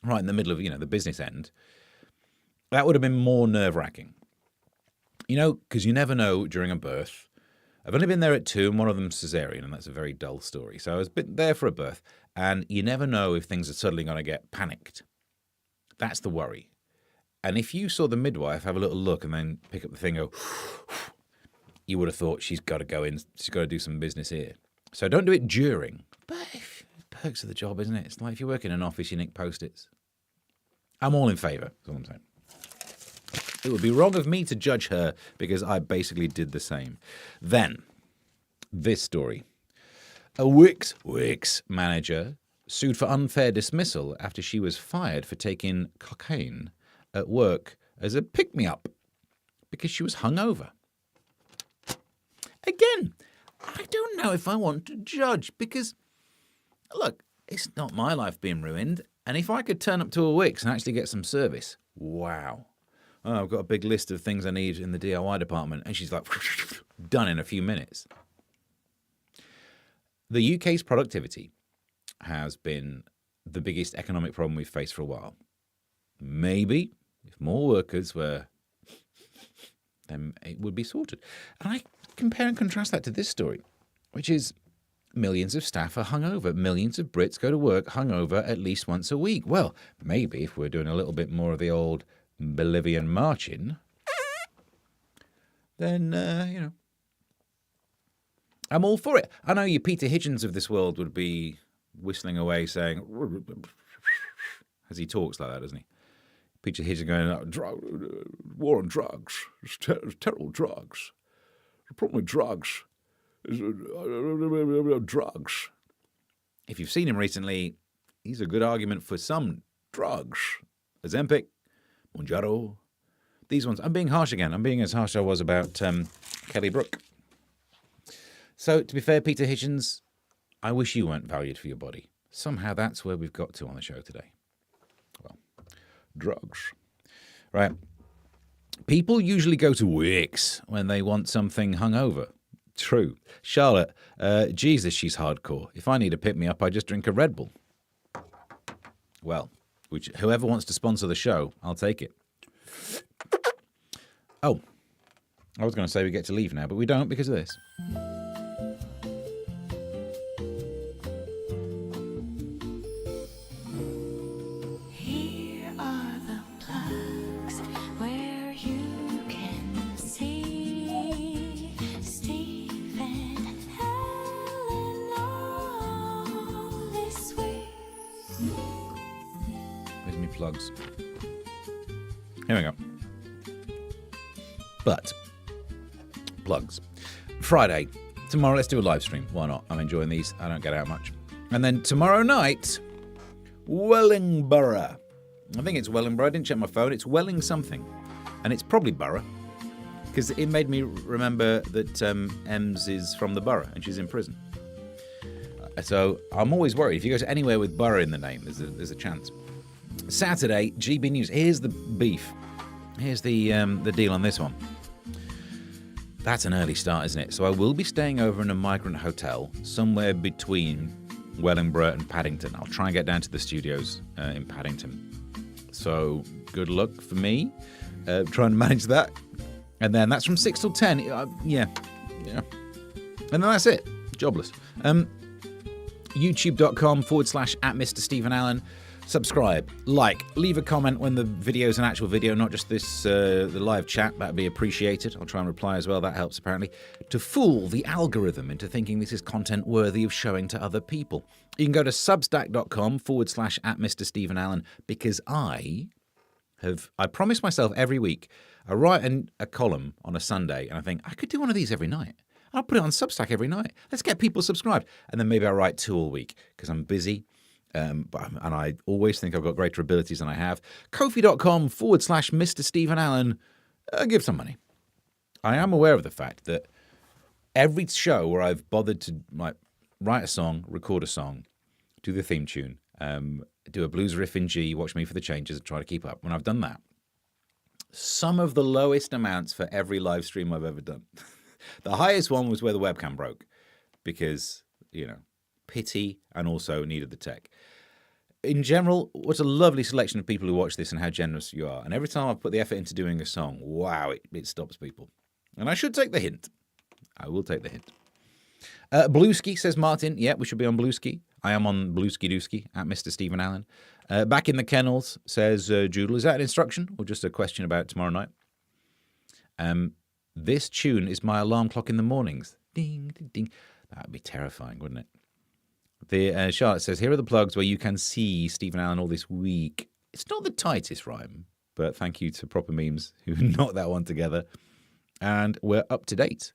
right in the middle of, the business end, that would have been more nerve-wracking. Because you never know during a birth. I've only been there at 2, and one of them's cesarean, and that's a very dull story. So I was there for a birth, and you never know if things are suddenly going to get panicked. That's the worry. And if you saw the midwife have a little look and then pick up the thing and go, you would have thought she's got to go in, she's got to do some business here. So don't do it during. But perks of the job, isn't it? It's like if you work in an office, you nick Post-its. I'm all in favour, that's all I'm saying. It would be wrong of me to judge her because I basically did the same. Then, this story. A Wix manager sued for unfair dismissal after she was fired for taking cocaine at work as a pick-me-up because she was hungover. Again, I don't know if I want to judge because, look, it's not my life being ruined. And if I could turn up to a Wix and actually get some service, wow. Oh, I've got a big list of things I need in the DIY department. And she's like, done in a few minutes. The UK's productivity has been the biggest economic problem we've faced for a while. Maybe if more workers were, then it would be sorted. And I compare and contrast that to this story, which is millions of staff are hungover. Millions of Brits go to work hungover at least once a week. Well, maybe if we're doing a little bit more of the old Bolivian marching, then, I'm all for it. I know you Peter Hitchens of this world would be whistling away saying, as he talks like that, doesn't he? Peter Hitchens going, war on drugs, it's terrible drugs. The problem with drugs is drugs. if you've seen him recently, he's a good argument for some drugs. Ozempic, Mounjaro, these ones. I'm being harsh again. I'm being as harsh as I was about Kelly Brook. So, to be fair, Peter Hitchens, I wish you weren't valued for your body. Somehow that's where we've got to on the show today. Well, drugs. Right. People usually go to Wix when they want something hungover. True. Charlotte, Jesus, she's hardcore. If I need a pick-me-up, I just drink a Red Bull. Well, whoever wants to sponsor the show, I'll take it. Oh, I was going to say we get to leave now, but we don't because of this. Here are the plugs where you can see Steve and Helen all this week. Where's my plugs? Here we go. But, plugs. Friday. Tomorrow, let's do a live stream. Why not? I'm enjoying these. I don't get out much. And then tomorrow night, Wellingborough. I think it's Wellingborough. I didn't check my phone. It's Welling something. And it's probably Borough. Because it made me remember that Ems is from the borough and she's in prison. So I'm always worried. If you go to anywhere with borough in the name, there's a chance. Saturday, GB News. Here's the beef. Here's the deal on this one. That's an early start, isn't it? So I will be staying over in a migrant hotel somewhere between Wellingborough and Paddington. I'll try and get down to the studios in Paddington. So good luck for me trying to manage that. And then that's from 6 till 10. Yeah. And then that's it. Jobless. YouTube.com/@Mr. Stephen Allen. Subscribe, like, leave a comment when the video's an actual video, not just this the live chat. That'd be appreciated. I'll try and reply as well. That helps, apparently. To fool the algorithm into thinking this is content worthy of showing to other people. You can go to substack.com/@Mr. Stephen Allen because I promise myself every week, I write a column on a Sunday and I think, I could do one of these every night. I'll put it on Substack every night. Let's get people subscribed. And then maybe I'll write 2 all week because I'm busy. And I always think I've got greater abilities than I have. Ko-fi.com/Mr. Stephen Allen. Give some money. I am aware of the fact that every show where I've bothered to write a song, record a song, do the theme tune, do a blues riff in G, watch me for the changes and try to keep up. When I've done that, some of the lowest amounts for every live stream I've ever done. The highest one was where the webcam broke because, pity and also needed the tech. In general, what a lovely selection of people who watch this and how generous you are. And every time I've put the effort into doing a song, wow, it stops people. And I should take the hint. I will take the hint. Blueski, says Martin. Yeah, we should be on Blueski. I am on Blueski Dooski @Mr. Stephen Allen. Back in the kennels, says Joodle. Is that an instruction or just a question about tomorrow night? This tune is my alarm clock in the mornings. Ding, ding, ding. That would be terrifying, wouldn't it? The Charlotte says, here are the plugs where you can see Stephen Allen all this week. It's not the tightest rhyme, but thank you to Proper Memes who knocked that one together. And we're up to date.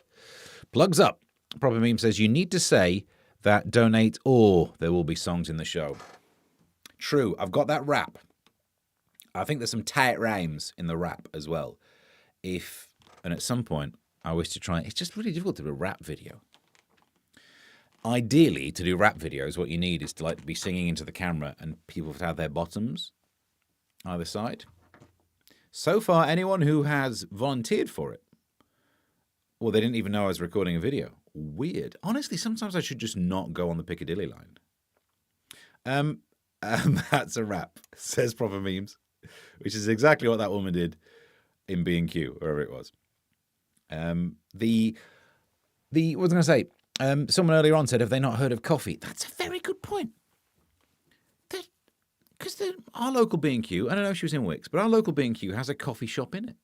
Plugs up. Proper Meme says, you need to say that donate or there will be songs in the show. True, I've got that rap. I think there's some tight rhymes in the rap as well. And at some point, I wish to try, it's just really difficult to do a rap video. Ideally, to do rap videos, what you need is to be singing into the camera and people to have their bottoms either side. So far, anyone who has volunteered for it, well, they didn't even know I was recording a video. Weird. Honestly, sometimes I should just not go on the Piccadilly line. That's a rap, says Proper Memes, which is exactly what that woman did in B&Q, wherever it was. What was I going to say? Someone earlier on said, have they not heard of coffee? That's a very good point. Because our local B&Q, I don't know if she was in Wix, but our local B&Q has a coffee shop in it.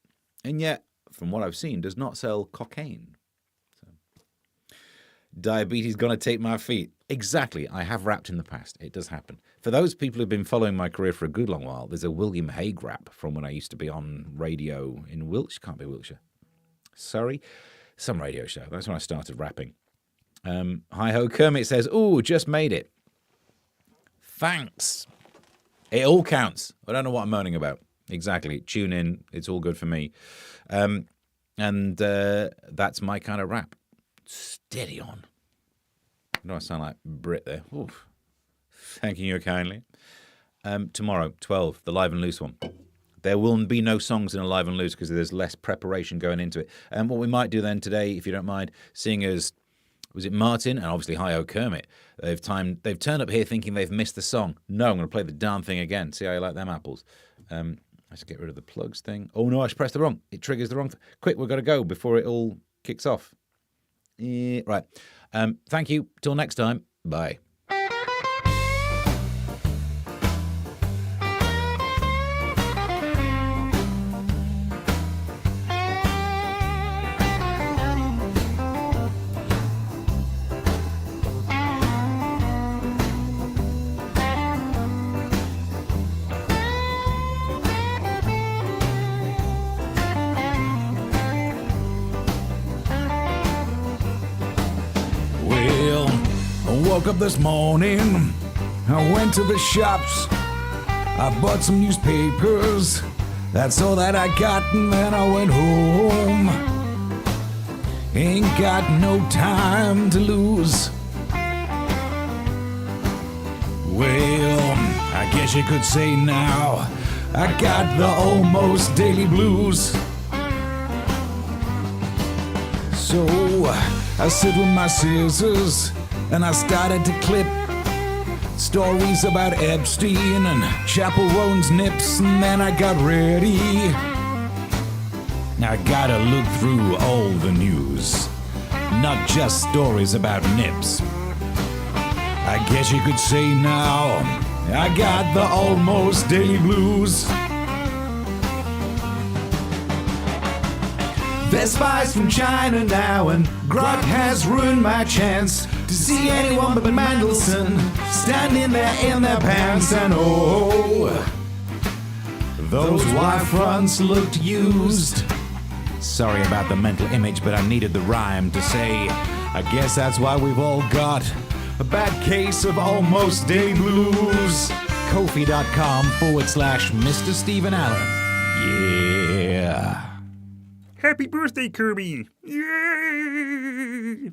And yet, from what I've seen, does not sell cocaine. So, diabetes gonna take my feet. Exactly. I have rapped in the past. It does happen. For those people who've been following my career for a good long while, there's a William Hague rap from when I used to be on radio in Wiltshire. Can't be Wiltshire. Surrey. Some radio show. That's when I started rapping. Hi-ho, Kermit says, ooh, just made it. Thanks. It all counts. I don't know what I'm moaning about. Exactly. Tune in. It's all good for me. And that's my kind of rap. Steady on. Do I sound like Brit there? Oof. Thanking you kindly. Tomorrow, 12, the Live and Loose one. There will be no songs in a Live and Loose because there's less preparation going into it. And what we might do then today, if you don't mind, seeing as, was it Martin and obviously Hi-Ho Kermit, they've turned up here thinking they've missed the song. No, I'm going to play the darn thing again. See how you like them apples. Let's get rid of the plugs thing. Oh no, I pressed the wrong. It triggers the wrong. Quick, we've got to go before it all kicks off. Right. Thank you. Till next time. Bye. Woke up this morning, I went to the shops, I bought some newspapers, that's all that I got, and then I went home. Ain't got no time to lose. Well, I guess you could say now, I got the almost daily blues. So, I sit with my scissors, and I started to clip stories about Epstein and Chapel Roan's nips, and then I got ready. I gotta look through all the news, not just stories about nips. I guess you could say now, I got the almost daily blues. There's spies from China now, and Grot has ruined my chance to see anyone but Mandelson standing there in their pants. And oh, those Y fronts looked used. Sorry about the mental image, but I needed the rhyme to say, I guess that's why we've all got a bad case of almost daily blues. Ko-fi.com/Mr. Stephen Allen. Yeah. Happy birthday, Kirby! Yay!